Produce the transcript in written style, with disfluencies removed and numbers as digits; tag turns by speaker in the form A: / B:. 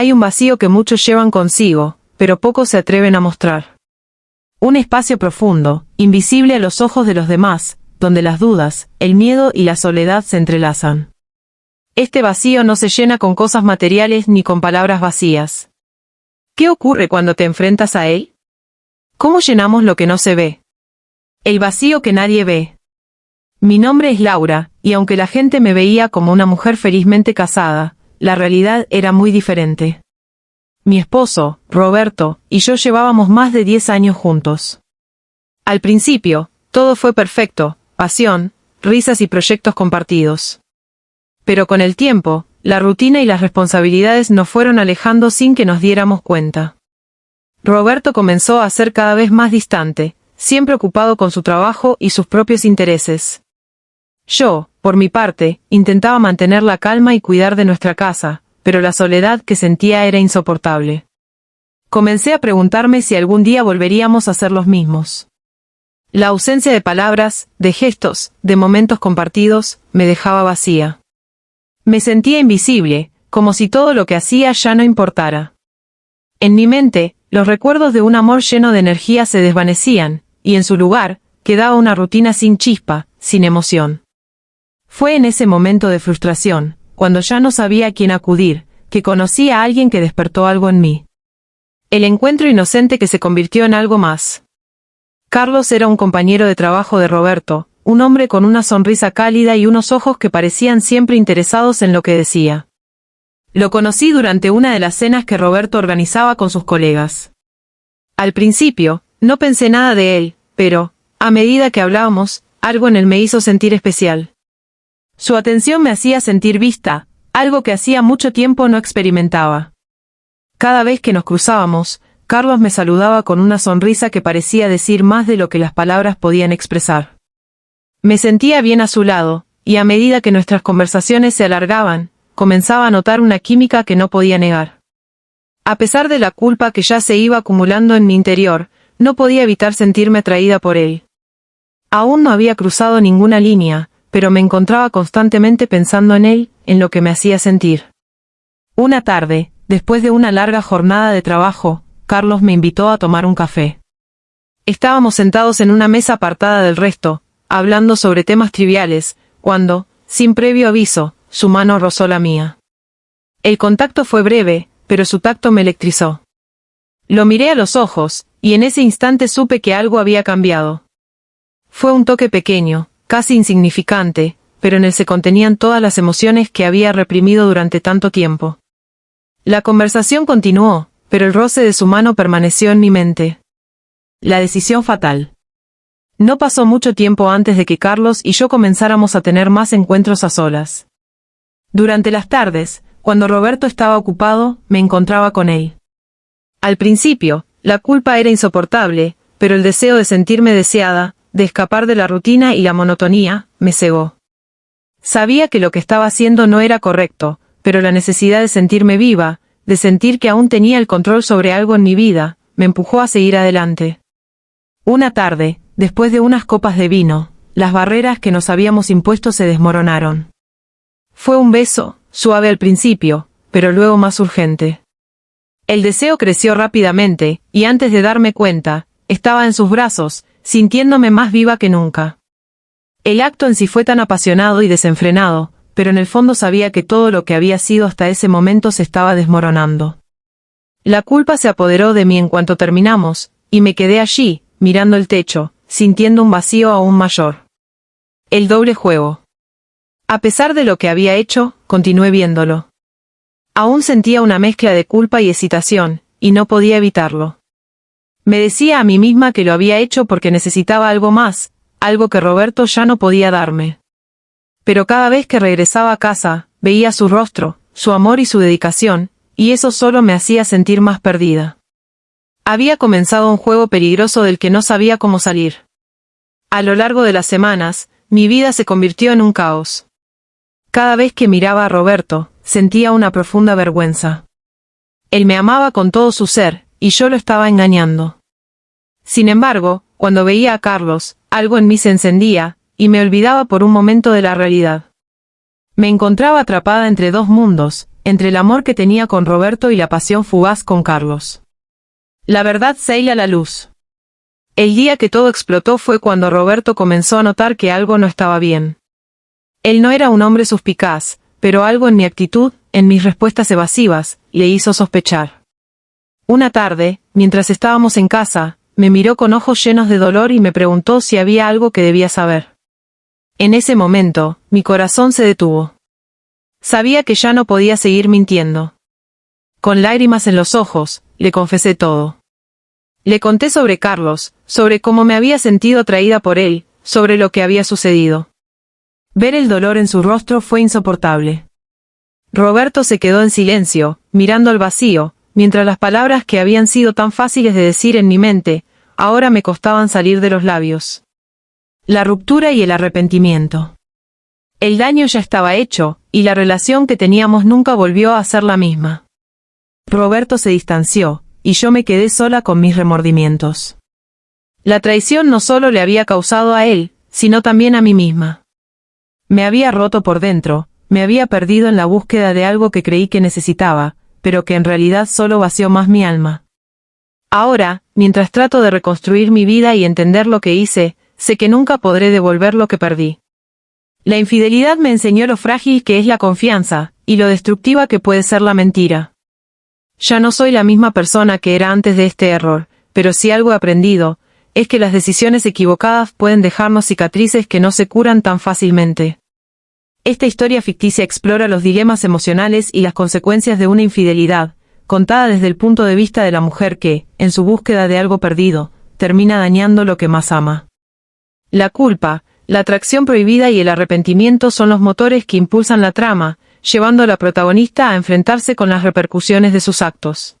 A: Hay un vacío que muchos llevan consigo, pero pocos se atreven a mostrar. Un espacio profundo, invisible a los ojos de los demás, donde las dudas, el miedo y la soledad se entrelazan. Este vacío no se llena con cosas materiales ni con palabras vacías. ¿Qué ocurre cuando te enfrentas a él? ¿Cómo llenamos lo que no se ve? El vacío que nadie ve. Mi nombre es Laura, y aunque la gente me veía como una mujer felizmente casada, la realidad era muy diferente. Mi esposo, Roberto, y yo llevábamos más de 10 años juntos. Al principio, todo fue perfecto, pasión, risas y proyectos compartidos. Pero con el tiempo, la rutina y las responsabilidades nos fueron alejando sin que nos diéramos cuenta. Roberto comenzó a ser cada vez más distante, siempre ocupado con su trabajo y sus propios intereses. Yo, por mi parte, intentaba mantener la calma y cuidar de nuestra casa, pero la soledad que sentía era insoportable. Comencé a preguntarme si algún día volveríamos a ser los mismos. La ausencia de palabras, de gestos, de momentos compartidos, me dejaba vacía. Me sentía invisible, como si todo lo que hacía ya no importara. En mi mente, los recuerdos de un amor lleno de energía se desvanecían, y en su lugar, quedaba una rutina sin chispa, sin emoción. Fue en ese momento de frustración, cuando ya no sabía a quién acudir, que conocí a alguien que despertó algo en mí. El encuentro inocente que se convirtió en algo más. Carlos era un compañero de trabajo de Roberto, un hombre con una sonrisa cálida y unos ojos que parecían siempre interesados en lo que decía. Lo conocí durante una de las cenas que Roberto organizaba con sus colegas. Al principio, no pensé nada de él, pero, a medida que hablábamos, algo en él me hizo sentir especial. Su atención me hacía sentir vista, algo que hacía mucho tiempo no experimentaba. Cada vez que nos cruzábamos, Carlos me saludaba con una sonrisa que parecía decir más de lo que las palabras podían expresar. Me sentía bien a su lado, y a medida que nuestras conversaciones se alargaban, comenzaba a notar una química que no podía negar. A pesar de la culpa que ya se iba acumulando en mi interior, no podía evitar sentirme atraída por él. Aún no había cruzado ninguna línea, pero me encontraba constantemente pensando en él, en lo que me hacía sentir. Una tarde, después de una larga jornada de trabajo, Carlos me invitó a tomar un café. Estábamos sentados en una mesa apartada del resto, hablando sobre temas triviales, cuando, sin previo aviso, su mano rozó la mía. El contacto fue breve, pero su tacto me electrizó. Lo miré a los ojos, y en ese instante supe que algo había cambiado. Fue un toque pequeño, casi insignificante, pero en él se contenían todas las emociones que había reprimido durante tanto tiempo. La conversación continuó, pero el roce de su mano permaneció en mi mente. La decisión fatal. No pasó mucho tiempo antes de que Carlos y yo comenzáramos a tener más encuentros a solas. Durante las tardes, cuando Roberto estaba ocupado, me encontraba con él. Al principio, la culpa era insoportable, pero el deseo de sentirme deseada, de escapar de la rutina y la monotonía, me cegó. Sabía que lo que estaba haciendo no era correcto, pero la necesidad de sentirme viva, de sentir que aún tenía el control sobre algo en mi vida, me empujó a seguir adelante. Una tarde, después de unas copas de vino, las barreras que nos habíamos impuesto se desmoronaron. Fue un beso, suave al principio, pero luego más urgente. El deseo creció rápidamente, y antes de darme cuenta, estaba en sus brazos, sintiéndome más viva que nunca. El acto en sí fue tan apasionado y desenfrenado, pero en el fondo sabía que todo lo que había sido hasta ese momento se estaba desmoronando. La culpa se apoderó de mí en cuanto terminamos, y me quedé allí, mirando el techo, sintiendo un vacío aún mayor. El doble juego. A pesar de lo que había hecho, continué viéndolo. Aún sentía una mezcla de culpa y excitación, y no podía evitarlo. Me decía a mí misma que lo había hecho porque necesitaba algo más, algo que Roberto ya no podía darme. Pero cada vez que regresaba a casa, veía su rostro, su amor y su dedicación, y eso solo me hacía sentir más perdida. Había comenzado un juego peligroso del que no sabía cómo salir. A lo largo de las semanas, mi vida se convirtió en un caos. Cada vez que miraba a Roberto, sentía una profunda vergüenza. Él me amaba con todo su ser, y yo lo estaba engañando. Sin embargo, cuando veía a Carlos, algo en mí se encendía, y me olvidaba por un momento de la realidad. Me encontraba atrapada entre dos mundos, entre el amor que tenía con Roberto y la pasión fugaz con Carlos. La verdad sale a la luz. El día que todo explotó fue cuando Roberto comenzó a notar que algo no estaba bien. Él no era un hombre suspicaz, pero algo en mi actitud, en mis respuestas evasivas, le hizo sospechar. Una tarde, mientras estábamos en casa, me miró con ojos llenos de dolor y me preguntó si había algo que debía saber. En ese momento, mi corazón se detuvo. Sabía que ya no podía seguir mintiendo. Con lágrimas en los ojos, le confesé todo. Le conté sobre Carlos, sobre cómo me había sentido atraída por él, sobre lo que había sucedido. Ver el dolor en su rostro fue insoportable. Roberto se quedó en silencio, mirando al vacío, mientras las palabras que habían sido tan fáciles de decir en mi mente, ahora me costaban salir de los labios. La ruptura y el arrepentimiento. El daño ya estaba hecho, y la relación que teníamos nunca volvió a ser la misma. Roberto se distanció, y yo me quedé sola con mis remordimientos. La traición no solo le había causado a él, sino también a mí misma. Me había roto por dentro, me había perdido en la búsqueda de algo que creí que necesitaba, pero que en realidad solo vació más mi alma. Ahora, mientras trato de reconstruir mi vida y entender lo que hice, sé que nunca podré devolver lo que perdí. La infidelidad me enseñó lo frágil que es la confianza, y lo destructiva que puede ser la mentira. Ya no soy la misma persona que era antes de este error, pero si algo he aprendido, es que las decisiones equivocadas pueden dejarnos cicatrices que no se curan tan fácilmente. Esta historia ficticia explora los dilemas emocionales y las consecuencias de una infidelidad, contada desde el punto de vista de la mujer que, en su búsqueda de algo perdido, termina dañando lo que más ama. La culpa, la atracción prohibida y el arrepentimiento son los motores que impulsan la trama, llevando a la protagonista a enfrentarse con las repercusiones de sus actos.